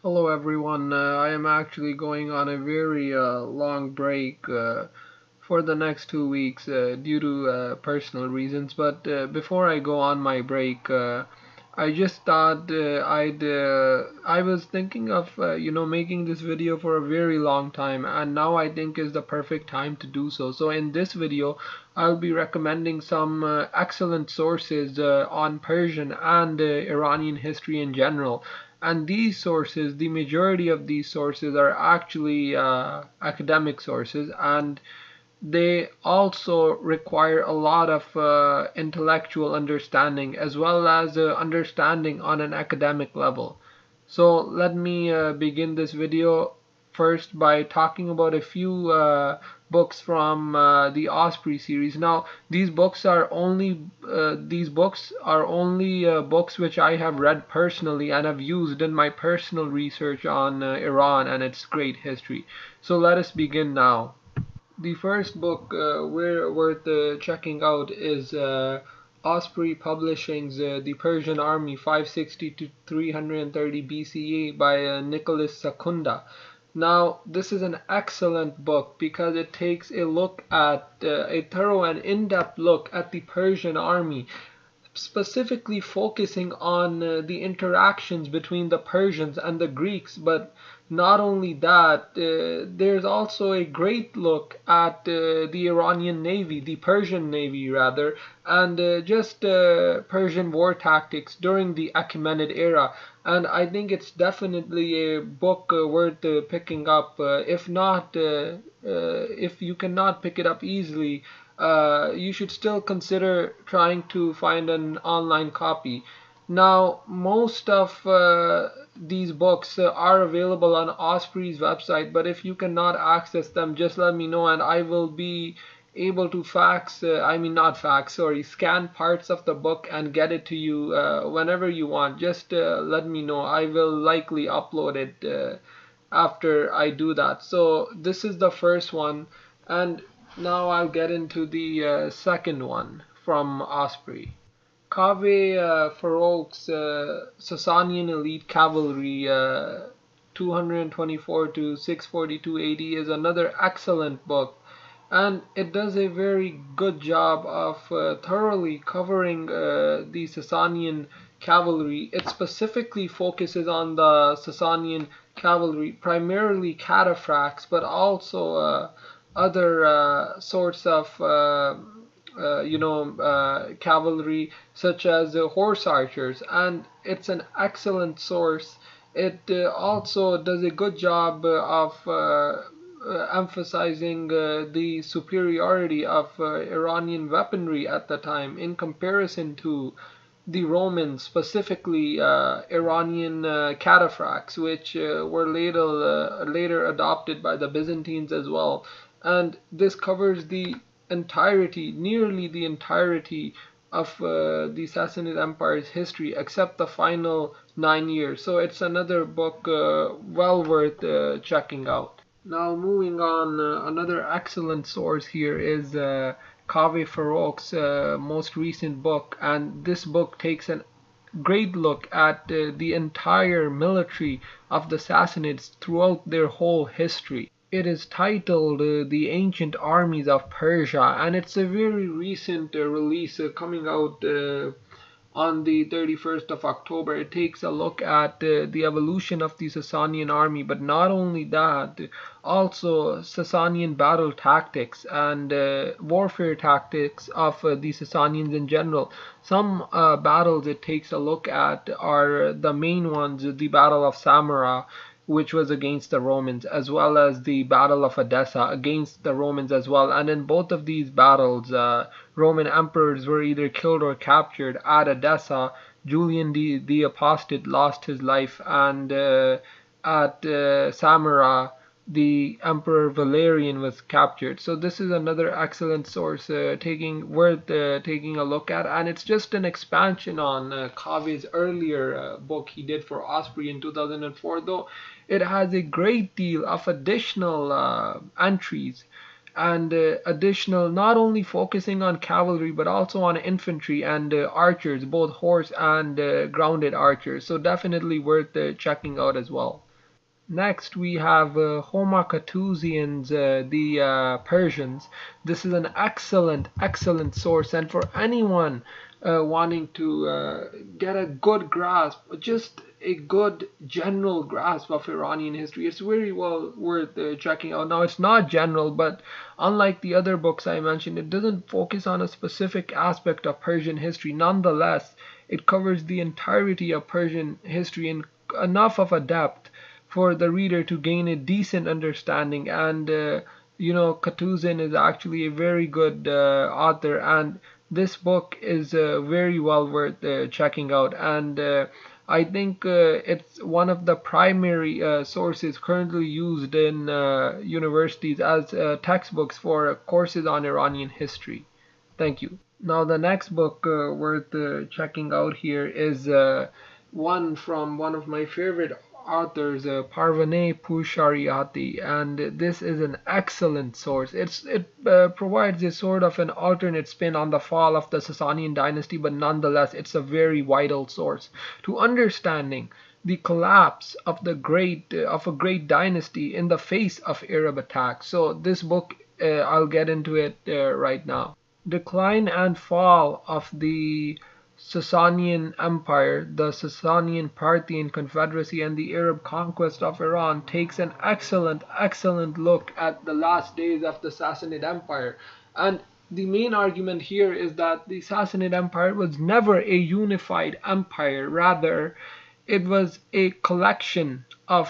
Hello everyone. I am actually going on a very long break for the next 2 weeks due to personal reasons. But before I go on my break, I just thought I was thinking of making this video for a very long time, and now I think is the perfect time to do so. So in this video, I'll be recommending some excellent sources on Persian and Iranian history in general. And these sources, the majority of these sources are actually academic sources, and they also require a lot of intellectual understanding as well as understanding on an academic level. So let me begin this video first by talking about a few books from the Osprey series. Now, these books are only books which I have read personally and have used in my personal research on Iran and its great history. So let us begin now. The first book we're worth checking out is Osprey Publishing's The Persian Army 560 to 330 BCE by Nicholas Secunda. Now, this is an excellent book because it takes a look at a thorough and in-depth look at the Persian army, specifically focusing on the interactions between the Persians and the Greeks. But not only that, there's also a great look at the Iranian Navy, the Persian Navy rather, and just Persian war tactics during the Achaemenid era. And I think it's definitely a book worth picking up. If you cannot pick it up easily, you should still consider trying to find an online copy. Now, most of these books are available on Osprey's website, but if you cannot access them, just let me know and I will be able to scan parts of the book and get it to you whenever you want. Just let me know. I will likely upload it after I do that. So this is the first one, and now I'll get into the second one from Osprey. Kaveh Farouk's Sasanian elite cavalry 224 to 642 AD is another excellent book, and it does a very good job of thoroughly covering the Sassanian cavalry. It specifically focuses on the Sassanian cavalry, primarily cataphracts, but also other sorts of cavalry such as horse archers, and it's an excellent source. It also does a good job of emphasizing the superiority of Iranian weaponry at the time in comparison to the Romans, specifically Iranian cataphracts, which were later adopted by the Byzantines as well. And this covers nearly the entirety of the Sassanid Empire's history, except the final 9 years. So it's another book well worth checking out. Now, moving on, another excellent source here is Kaveh Farouk's most recent book, and this book takes a great look at the entire military of the Sassanids throughout their whole history. It is titled The Ancient Armies of Persia, and it's a very recent release coming out on the 31st of October. It takes a look at the evolution of the Sassanian army, but not only that, also Sassanian battle tactics and warfare tactics of the Sassanians in general. Some battles it takes a look at are the main ones: the Battle of Samarra, which was against the Romans, as well as the Battle of Edessa against the Romans as well. And in both of these battles, Roman emperors were either killed or captured. At Edessa, Julian the Apostate lost his life, and at Samarra, the Emperor Valerian was captured. So this is another excellent source taking a look at, and it's just an expansion on Kaveh's earlier book he did for Osprey in 2004, though it has a great deal of additional entries and additional, not only focusing on cavalry but also on infantry and archers, both horse and grounded archers. So definitely worth checking out as well. Next, we have Homayoun's the Persians. This is an excellent source, and for anyone wanting to get a good grasp, just a good general grasp of Iranian history, it's very well worth checking out. Now, it's not general, but unlike the other books I mentioned, it doesn't focus on a specific aspect of Persian history. Nonetheless, it covers the entirety of Persian history in enough of a depth for the reader to gain a decent understanding. And Kutuzin is actually a very good author, and this book is very well worth checking out. And I think it's one of the primary sources currently used in universities as textbooks for courses on Iranian history. Thank you. Now, the next book worth checking out here is one from one of my favorite authors, Parvaneh Purshariati, and this is an excellent source. It provides a sort of an alternate spin on the fall of the Sassanian dynasty, but nonetheless, it's a very vital source to understanding the collapse of a great dynasty in the face of Arab attack. So this book, I'll get into it right now. Decline and fall of the Sassanian Empire, the Sassanian Parthian Confederacy, and the Arab conquest of Iran takes an excellent look at the last days of the Sassanid Empire. And the main argument here is that the Sassanid Empire was never a unified empire. Rather, it was a collection of,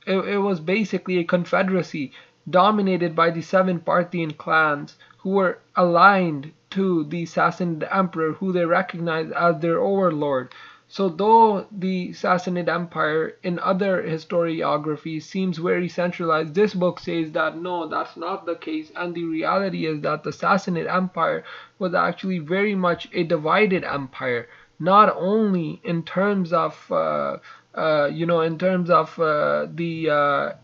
it was basically a confederacy dominated by the seven Parthian clans who were aligned to the Sassanid emperor, who they recognized as their overlord. So though the Sassanid Empire in other historiographies seems very centralized, this book says that no, that's not the case, and the reality is that the Sassanid Empire was actually very much a divided empire, not only in terms of the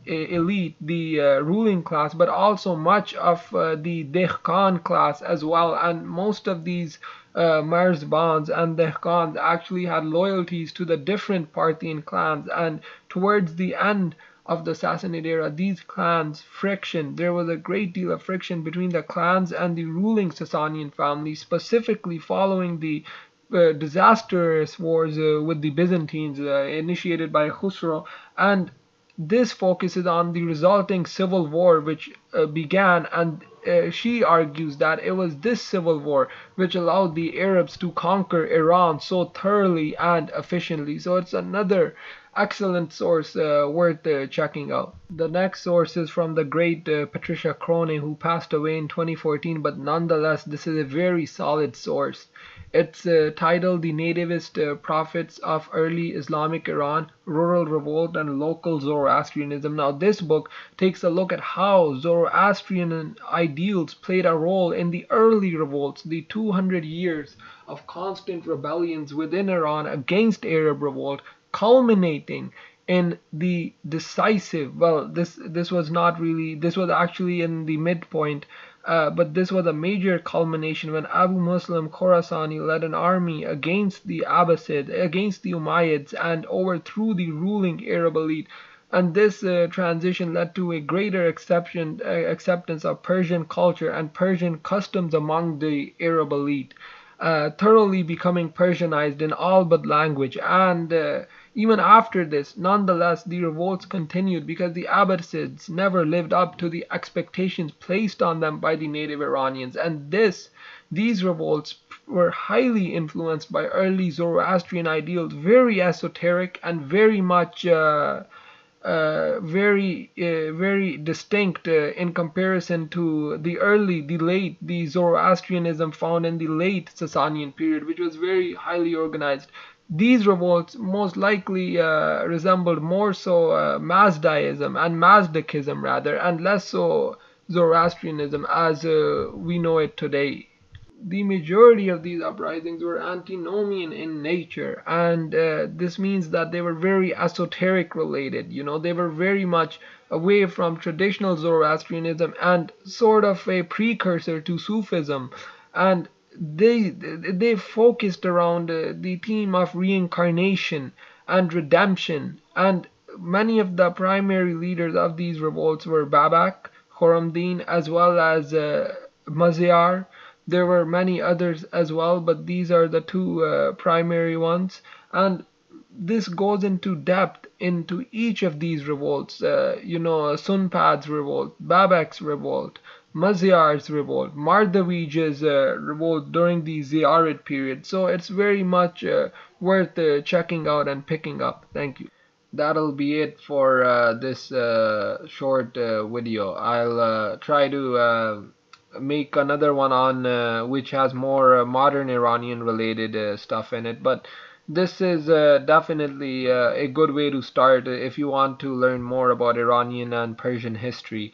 elite, the ruling class, but also much of the Dehqan class as well. And most of these Marzbans and Dehqans actually had loyalties to the different Parthian clans. And towards the end of the Sassanid era, these clans there was a great deal of friction between the clans and the ruling Sassanian family, specifically following the disastrous wars with the Byzantines initiated by Khusro, and this focuses on the resulting civil war which began, and she argues that it was this civil war which allowed the Arabs to conquer Iran so thoroughly and efficiently. So it's another excellent source worth checking out. The next source is from the great Patricia Crone, who passed away in 2014, but nonetheless this is a very solid source. It's titled The Nativist Prophets of Early Islamic Iran, Rural Revolt and Local Zoroastrianism. Now, this book takes a look at how Zoroastrian ideals played a role in the early revolts, the 200 years of constant rebellions within Iran against Arab revolt, culminating in the decisive, well, this was actually in the midpoint, but this was a major culmination when Abu Muslim Khorasani led an army against the Abbasids, against the Umayyads, and overthrew the ruling Arab elite. And this transition led to a greater acceptance of Persian culture and Persian customs among the Arab elite, thoroughly becoming Persianized in all but language. And even after this, nonetheless, the revolts continued because the Abbasids never lived up to the expectations placed on them by the native Iranians. And these revolts were highly influenced by early Zoroastrian ideals, very esoteric and very much very distinct in comparison to the Zoroastrianism found in the late Sassanian period, which was very highly organized. These revolts most likely resembled more so Mazdaism and Mazdakism rather, and less so Zoroastrianism as we know it today. The majority of these uprisings were antinomian in nature, and this means that they were very esoteric related. They were very much away from traditional Zoroastrianism and sort of a precursor to Sufism, and they focused around the theme of reincarnation and redemption, and many of the primary leaders of these revolts were Babak, Khorramdin, as well as Mazyar. There were many others as well, but these are the two primary ones. And this goes into depth into each of these revolts. Sunpad's revolt, Babak's revolt, Mazyar's revolt, Mardawij's revolt during the Ziyarat period. So it's very much worth checking out and picking up. Thank you. That'll be it for this short video. I'll try to make another one on which has more modern Iranian related stuff in it, but this is definitely a good way to start if you want to learn more about Iranian and Persian history.